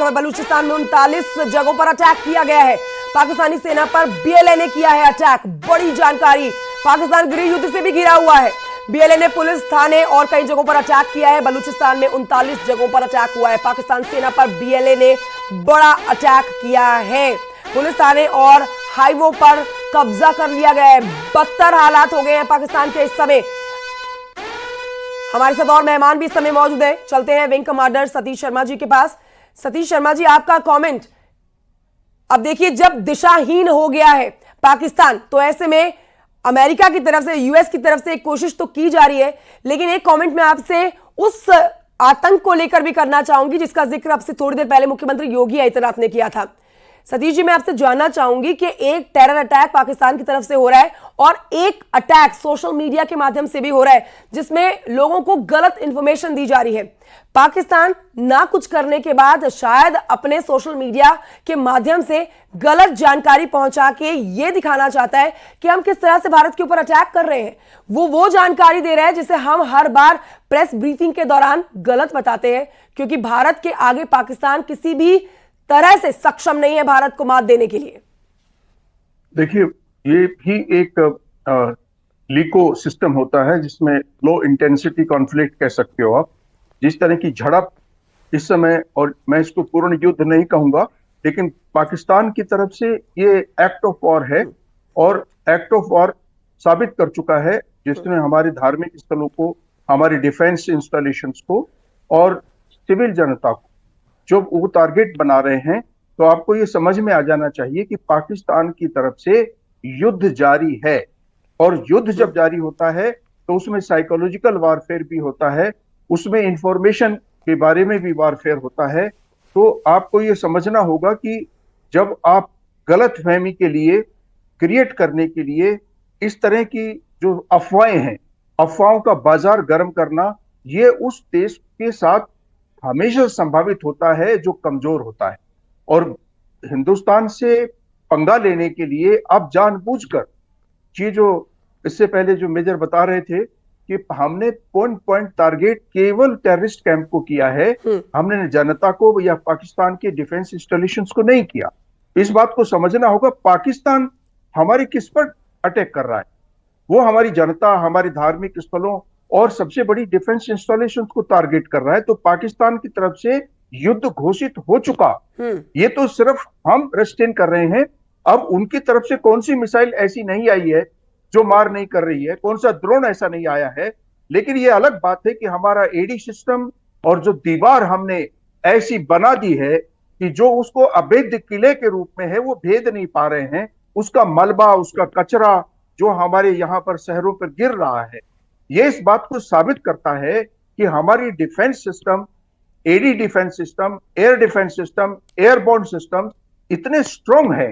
खबर, बलूचिस्तान में 39 जगहों पर अटैक किया गया है। पाकिस्तानी सेना पर बीएलए ने किया है अटैक। बड़ी जानकारी, पाकिस्तान गृह युद्ध से भी घिरा हुआ है। बीएलए ने पुलिस थाने और कई जगहों पर अटैक किया है। बलूचिस्तान में 39 जगहों पर अटैक हुआ है। पाकिस्तान सेना पर बीएलए ने बड़ा अटैक किया है। पुलिस थाने और हाईवे पर कब्जा कर लिया गया है। बदतर हालात हो गए हैं पाकिस्तान के इस समय। हमारे साथ और मेहमान भी इस समय मौजूद है। चलते हैं विंग कमांडर सतीश शर्मा जी के पास। सतीश शर्मा जी, आपका कमेंट। अब देखिए, जब दिशाहीन हो गया है पाकिस्तान, तो ऐसे में अमेरिका की तरफ से, यूएस की तरफ से एक कोशिश तो की जा रही है, लेकिन एक कमेंट मैं आपसे उस आतंक को लेकर भी करना चाहूंगी जिसका जिक्र आपसे थोड़ी देर पहले मुख्यमंत्री योगी आदित्यनाथ ने किया था। सतीश जी, मैं आपसे जानना चाहूंगी कि एक टेरर अटैक पाकिस्तान की तरफ से हो रहा है और एक अटैक सोशल मीडिया के माध्यम से भी हो रहा है जिसमें लोगों को गलत इंफॉर्मेशन दी जा रही है। पाकिस्तान ना कुछ करने के बाद शायद अपने सोशल मीडिया के माध्यम से गलत जानकारी पहुंचा के यह दिखाना चाहता है कि हम किस तरह से भारत के ऊपर अटैक कर रहे हैं। वो जानकारी दे रहा है जिसे हम हर बार प्रेस ब्रीफिंग के दौरान गलत बताते हैं, क्योंकि भारत के आगे पाकिस्तान किसी भी तरह से सक्षम नहीं है भारत को मात देने के लिए। देखिए, ये भी एक लीको सिस्टम होता है जिसमें लो इंटेंसिटी कॉन्फ्लिक्ट कह सकते हो आप। जिस तरह की झड़प इस समय, और मैं इसको पूर्ण युद्ध नहीं कहूंगा, लेकिन पाकिस्तान की तरफ से ये एक्ट ऑफ वॉर है और एक्ट ऑफ वॉर साबित कर चुका है, जिसने हमारे धार्मिक स्थलों को, हमारे डिफेंस इंस्टॉलेशंस को और सिविल जनता को जो वो टारगेट बना रहे हैं। तो आपको ये समझ में आ जाना चाहिए कि पाकिस्तान की तरफ से युद्ध जारी है, और युद्ध जब जारी होता है तो उसमें साइकोलॉजिकल वारफेयर भी होता है, उसमें इंफॉर्मेशन के बारे में भी वारफेयर होता है। तो आपको ये समझना होगा कि जब आप गलत फहमी के लिए, क्रिएट करने के लिए इस तरह की जो अफवाहें हैं, अफवाहों का बाजार गर्म करना, ये उस देश के साथ हमेशा संभावित होता है जो कमजोर होता है। और हिंदुस्तान से पंगा लेने के लिए अब जानबूझकर, ये जो इससे पहले जो मेजर बता रहे थे कि हमने पॉइंट टारगेट केवल टेररिस्ट कैंप को किया है, हमने जनता को या पाकिस्तान के डिफेंस इंस्टॉलेशंस को नहीं किया। इस बात को समझना होगा, पाकिस्तान हमारे किस पर अटैक कर रहा है? वो हमारी जनता, हमारे धार्मिक स्थलों और सबसे बड़ी डिफेंस इंस्टॉलेशंस को टारगेट कर रहा है। तो पाकिस्तान की तरफ से युद्ध घोषित हो चुका, ये तो सिर्फ हम रेस्टेन कर रहे हैं। अब उनकी तरफ से कौन सी मिसाइल ऐसी नहीं आई है जो मार नहीं कर रही है, कौन सा ड्रोन ऐसा नहीं आया है, लेकिन ये अलग बात है कि हमारा एडी सिस्टम और जो दीवार हमने ऐसी बना दी है कि जो उसको अभेद्य किले के रूप में है वो भेद नहीं पा रहे हैं। उसका मलबा, उसका कचरा जो हमारे यहाँ पर शहरों पर गिर रहा है, ये इस बात को साबित करता है कि हमारी defence system, AD defence system, air defence system, airborne system इतने स्ट्रांग है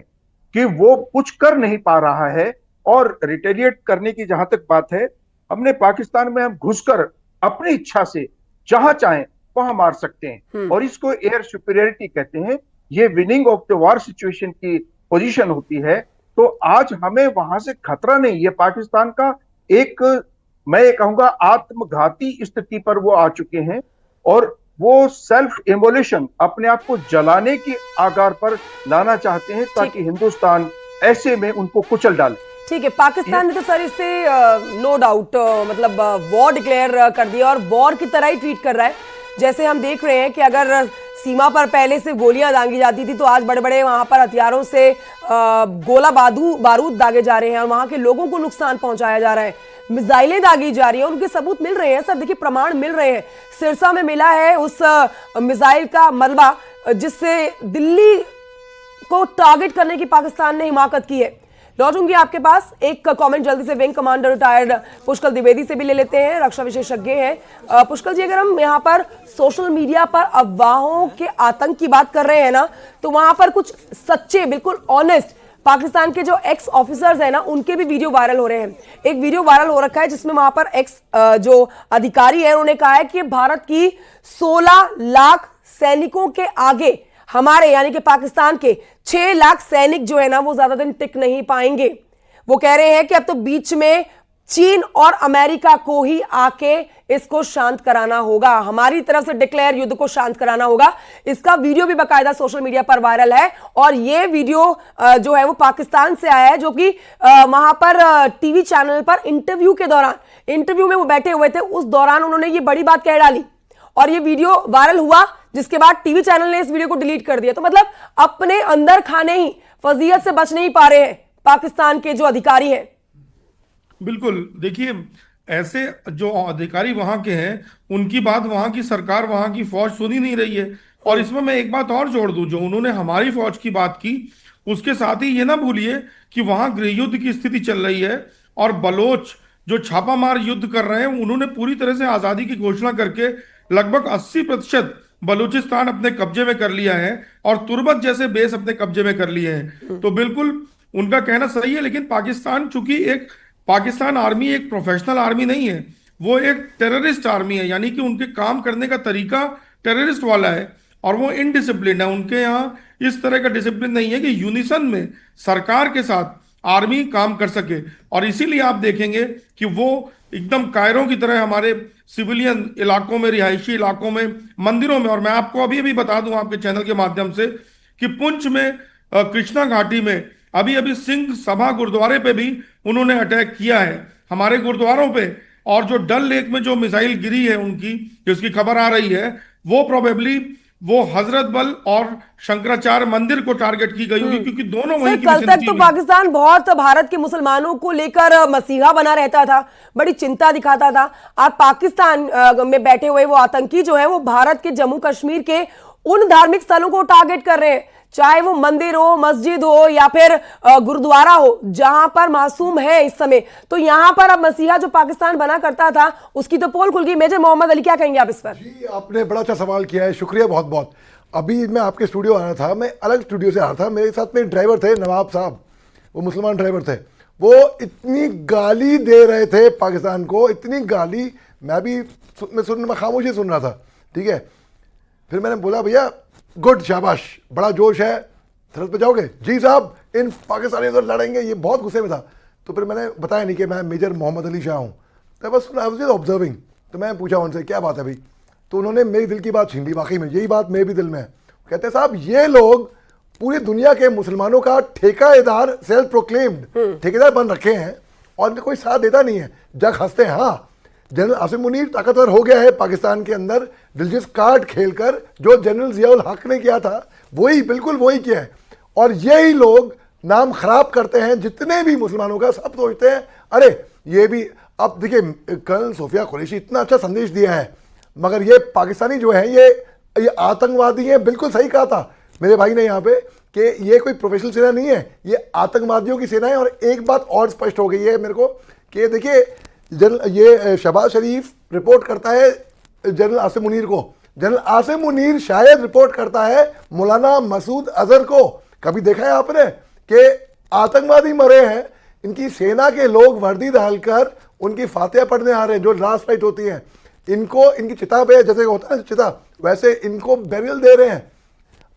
कि वो कुछ कर नहीं पा रहा है। और रिटेलिएट करने की जहां तक बात है, हमने पाकिस्तान में हम घुसकर अपनी इच्छा से जहां चाहें वहां मार सकते हैं, और इसको एयर सुपीरियरिटी कहते हैं। ये winning of the war situation की पोजीशन होती है। तो आज हमें वहां से खतरा नहीं, ये पाकिस्तान का एक, मैं ये कहूंगा, आत्मघाती स्थिति पर वो आ चुके हैं, और वो सेल्फ इमोलेशन, अपने आप को जलाने की आगार पर लाना चाहते हैं ताकि हिंदुस्तान ऐसे में उनको कुचल डाले। ठीक है, पाकिस्तान ने तो सर इससे नो डाउट मतलब वॉर डिक्लेयर कर दिया और वॉर की तरह ही ट्रीट कर रहा है। जैसे हम देख रहे हैं कि अगर सीमा पर पहले से गोलियां दागी जाती थी, तो आज बड़े बड़े वहां पर हथियारों से गोला बारूद दागे जा रहे हैं और वहां के लोगों को नुकसान पहुंचाया जा रहा है। मिसाइलें दागी जा रही हैं, उनके सबूत मिल रहे हैं सर। देखिए, प्रमाण मिल रहे हैं। सिरसा में मिला है उस मिसाइल का मलबा जिससे दिल्ली को टारगेट करने की पाकिस्तान ने हिमाकत की है। लौटूंगी आपके पास, एक कमेंट जल्दी से विंग कमांडर रिटायर्ड पुष्कल द्विवेदी से भी ले लेते हैं, रक्षा विशेषज्ञ हैं। पुष्कल जी, अगर हम यहाँ पर सोशल मीडिया पर अफवाहों के आतंक की बात कर रहे हैं ना, तो वहां पर कुछ सच्चे, बिल्कुल ऑनेस्ट पाकिस्तान के जो एक्स ऑफिसर्स हैं ना, उनके भी वीडियो वायरल हो रहे हैं। एक वीडियो वायरल हो रखा है जिसमें वहां पर एक्स जो अधिकारी है उन्होंने कहा है कि भारत की 16 लाख सैनिकों के आगे हमारे, यानी कि पाकिस्तान के 6 लाख सैनिक जो है ना, वो ज्यादा दिन टिक नहीं पाएंगे। वो कह रहे हैं कि अब तो बीच में चीन और अमेरिका को ही आके इसको शांत कराना होगा, हमारी तरफ से डिक्लेयर युद्ध को शांत कराना होगा। इसका वीडियो भी बकायदा सोशल मीडिया पर वायरल है और ये वीडियो जो है वो पाकिस्तान से आया है, जो कि वहां पर टीवी चैनल पर इंटरव्यू में वो बैठे हुए थे, उस दौरान उन्होंने ये बड़ी बात कह डाली और ये वीडियो वायरल हुआ, जिसके बाद टीवी चैनल ने इस वीडियो को डिलीट कर दिया। तो मतलब अपने अंदर खाने ही फजीयत से बच नहीं पा रहे हैं पाकिस्तान के जो अधिकारी हैं। बिल्कुल, देखिए ऐसे जो अधिकारी वहां के हैं उनकी बात वहां की सरकार, वहां की फौज सुन ही नहीं रही है। और इसमें मैं एक बात और जोड़ दूं, जो उन्होंने हमारी फौज की बात की, उसके साथ ही ये ना भूलिए कि वहां गृह युद्ध की स्थिति चल रही है और बलोच जो छापामार युद्ध कर रहे हैं, उन्होंने पूरी तरह से आजादी की घोषणा करके लगभग 80% बलूचिस्तान अपने कब्जे में कर लिया है और तुर्बत जैसे बेस अपने कब्जे में कर लिए हैं। तो बिल्कुल उनका कहना सही है, लेकिन पाकिस्तान आर्मी एक प्रोफेशनल आर्मी नहीं है, वो एक टेररिस्ट आर्मी है। यानी कि उनके काम करने का तरीका टेररिस्ट वाला है और वो इनडिसिप्लिन है। उनके यहाँ इस तरह का डिसिप्लिन नहीं है कि यूनिसन में सरकार के साथ आर्मी काम कर सके। और इसीलिए आप देखेंगे कि वो एकदम कायरों की तरह हमारे सिविलियन इलाकों में, रिहायशी इलाकों में, मंदिरों में, और मैं आपको अभी अभी बता दूं आपके चैनल के माध्यम से कि पुंछ में कृष्णा घाटी में अभी सिंह सभा गुरुद्वारे पे भी उन्होंने अटैक किया है, हमारे गुरुद्वारों पे। और जो डल लेक में जो मिसाइल गिरी है उनकी, जिसकी खबर आ रही है, वो प्रोबेबली वो हजरत बल और शंकराचार्य मंदिर को टारगेट की गई होगी, क्योंकि दोनों वहीं की कल तक तो पाकिस्तान बहुत भारत के मुसलमानों को लेकर मसीहा बना रहता था, बड़ी चिंता दिखाता था। और पाकिस्तान में बैठे हुए वो आतंकी जो है वो भारत के जम्मू कश्मीर के उन धार्मिक स्थलों को टारगेट कर रहे हैं, चाहे वो मंदिर हो, मस्जिद हो या फिर गुरुद्वारा हो, जहां पर मासूम है इस समय। तो यहां पर अब मसीहा जो पाकिस्तान बना करता था उसकी तो पोल खुल गई। मेजर मोहम्मद अली, क्या कहेंगे आप इस पर? जी, आपने बड़ा अच्छा सवाल किया है, शुक्रिया बहुत बहुत। अभी मैं आपके स्टूडियो आ रहा था, मैं अलग स्टूडियो से आ रहा था, मेरे साथ में ड्राइवर थे नवाब साहब, वो मुसलमान ड्राइवर थे। वो इतनी गाली दे रहे थे पाकिस्तान को, इतनी गाली, मैं खामोशी सुन रहा था, ठीक है। फिर मैंने बोला भैया गुड, शाबाश, बड़ा जोश है, सरहद पे जाओगे? जी साहब, इन पाकिस्तानी उधर लड़ेंगे। ये बहुत गुस्से में था। तो फिर मैंने बताया नहीं कि मैं मेजर मोहम्मद अली शाह हूँ, तो बस आई वाज ऑब्जर्विंग। तो मैं पूछा उनसे क्या बात है भाई, तो उन्होंने मेरी दिल की बात छीन ली। वाकई में यही बात मेरे भी दिल में है। कहते हैं साहब ये लोग पूरी दुनिया के मुसलमानों का ठेकेदार, सेल्फ प्रोक्लेम्ड ठेकेदार बन रखे हैं और इनका कोई साथ देता नहीं है। जग हंसते हैं। हाँ, जनरल आसिम मुनीर ताकतवर हो गया है पाकिस्तान के अंदर, दिलचस्प कार्ड खेलकर, जो जनरल जियाउल हक ने किया था वही, बिल्कुल वही किया है। और यही लोग नाम खराब करते हैं जितने भी मुसलमानों का। सब सोचते हैं अरे ये भी, अब देखिए कर्नल सोफिया कुरैशी इतना अच्छा संदेश दिया है, मगर ये पाकिस्तानी जो है ये आतंकवादी हैं। बिल्कुल सही कहा था मेरे भाई ने यहाँ पे कि ये कोई प्रोफेशनल सेना नहीं है, ये आतंकवादियों की सेना है। और एक बात और स्पष्ट हो गई है मेरे को कि देखिए ये शहबाज शरीफ रिपोर्ट करता है जनरल आसिम मुनीर को, जनरल आसिम मुनीर शायद रिपोर्ट करता है मौलाना मसूद अजहर को। कभी देखा है आपने कि आतंकवादी मरे हैं, इनकी सेना के लोग वर्दी डालकर उनकी फातिहा पढ़ने आ रहे हैं, जो लास्ट नाइट होती है, इनको इनकी चिता पे, जैसे होता है चिता, वैसे इनको बेरियल दे रहे हैं।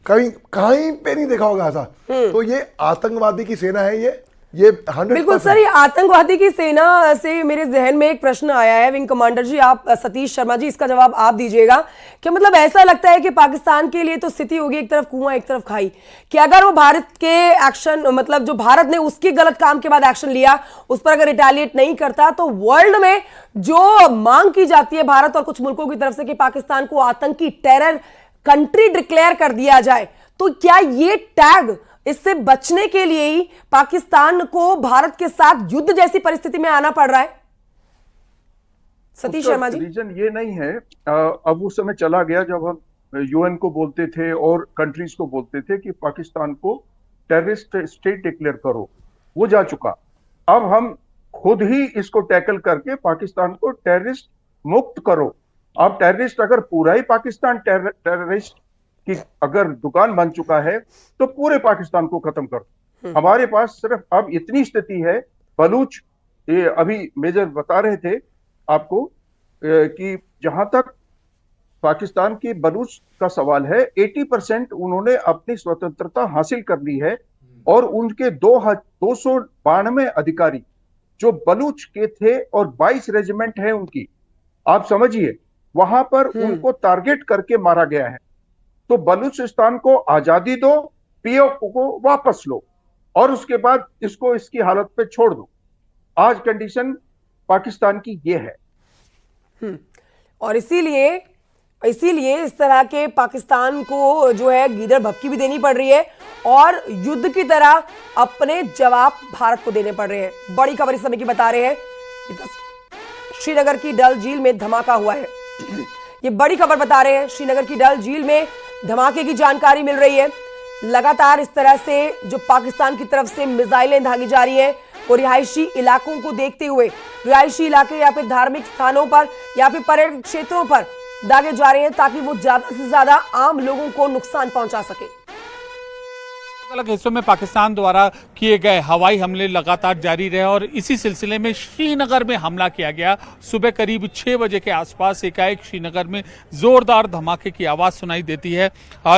कहीं पे नहीं देखा होगा ऐसा। तो ये आतंकवादी की सेना है, ये 100%। बिल्कुल सर, ये आतंकवादी की सेना से मेरे जहन में एक प्रश्न आया है। विंग कमांडर जी, आप सतीश शर्मा जी, इसका जवाब आप दीजिएगा कि मतलब ऐसा लगता है कि पाकिस्तान के लिए तो स्थिति होगी एक तरफ कुआं एक तरफ खाई, कि अगर वो भारत के एक्शन, मतलब जो भारत ने उसके गलत काम के बाद एक्शन लिया उस पर अगर रिटेलिएट नहीं करता, तो वर्ल्ड में जो मांग की जाती है भारत और कुछ मुल्कों की तरफ से कि पाकिस्तान को आतंकी टेरर कंट्री डिक्लेयर कर दिया जाए, तो क्या ये टैग, इससे बचने के लिए ही पाकिस्तान को भारत के साथ युद्ध जैसी परिस्थिति में आना पड़ रहा है? सतीश शर्मा जी। रीजन ये नहीं है, अब उस समय चला गया जब हम यूएन को बोलते थे और कंट्रीज को बोलते थे कि पाकिस्तान को टेररिस्ट स्टेट डिक्लेयर करो, वो जा चुका। अब हम खुद ही इसको टैकल करके पाकिस्तान को टेररिस्ट मुक्त करो। अब टेररिस्ट, अगर पूरा ही पाकिस्तान टेररिस्ट कि अगर दुकान बन चुका है तो पूरे पाकिस्तान को खत्म कर दो। हमारे पास सिर्फ अब इतनी स्थिति है। बलूच, ये अभी मेजर बता रहे थे आपको कि जहां तक पाकिस्तान की बलूच का सवाल है, 80% उन्होंने अपनी स्वतंत्रता हासिल कर ली है और उनके 292 अधिकारी जो बलूच के थे और 22 रेजिमेंट है उनकी, आप समझिए, वहां पर उनको टारगेट करके मारा गया है। तो बलूचिस्तान को आजादी दो, पीओके को वापस लो और उसके बाद इसको इसकी हालत पे छोड़ दो। आज कंडीशन पाकिस्तान की ये है। और इसीलिए इस तरह के पाकिस्तान को जो है गीदड़ भक्की भी देनी पड़ रही है और युद्ध की तरह अपने जवाब भारत को देने पड़ रहे हैं। बड़ी खबर इस समय की बता रहे हैं, श्रीनगर की डल झील में धमाका हुआ है। ये बड़ी खबर बता रहे हैं, श्रीनगर की डल झील में धमाके की जानकारी मिल रही है। लगातार इस तरह से जो पाकिस्तान की तरफ से मिसाइलें दागी जा रही हैं और रिहायशी इलाकों को देखते हुए रिहायशी इलाके या फिर धार्मिक स्थानों पर या फिर पर्यटन क्षेत्रों पर दागे जा रहे हैं ताकि वो ज्यादा से ज्यादा आम लोगों को नुकसान पहुंचा सके। अलग हिस्सों में पाकिस्तान द्वारा किए गए हवाई हमले लगातार जारी रहे और इसी सिलसिले में श्रीनगर में हमला किया गया। सुबह करीब 6 बजे के आसपास एकाएक श्रीनगर में जोरदार धमाके की आवाज सुनाई देती है,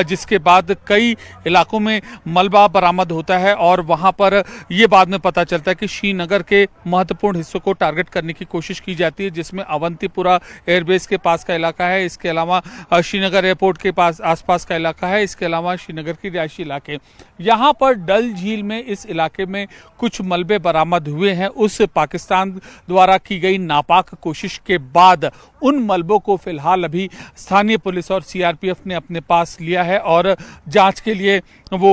जिसके बाद कई इलाकों में मलबा बरामद होता है और वहां पर यह बाद में पता चलता है कि श्रीनगर के महत्वपूर्ण हिस्सों को टारगेट करने की कोशिश की जाती है, जिसमें अवंतीपुरा एयरबेस के पास का इलाका है, इसके अलावा श्रीनगर एयरपोर्ट के पास आसपास का इलाका है, इसके अलावा श्रीनगर की रिहायशी इलाके। यहाँ पर डल झील में इस इलाके में कुछ मलबे बरामद हुए हैं। उस पाकिस्तान द्वारा की गई नापाक कोशिश के बाद उन मलबों को फिलहाल अभी स्थानीय पुलिस और सीआरपीएफ ने अपने पास लिया है और जांच के लिए वो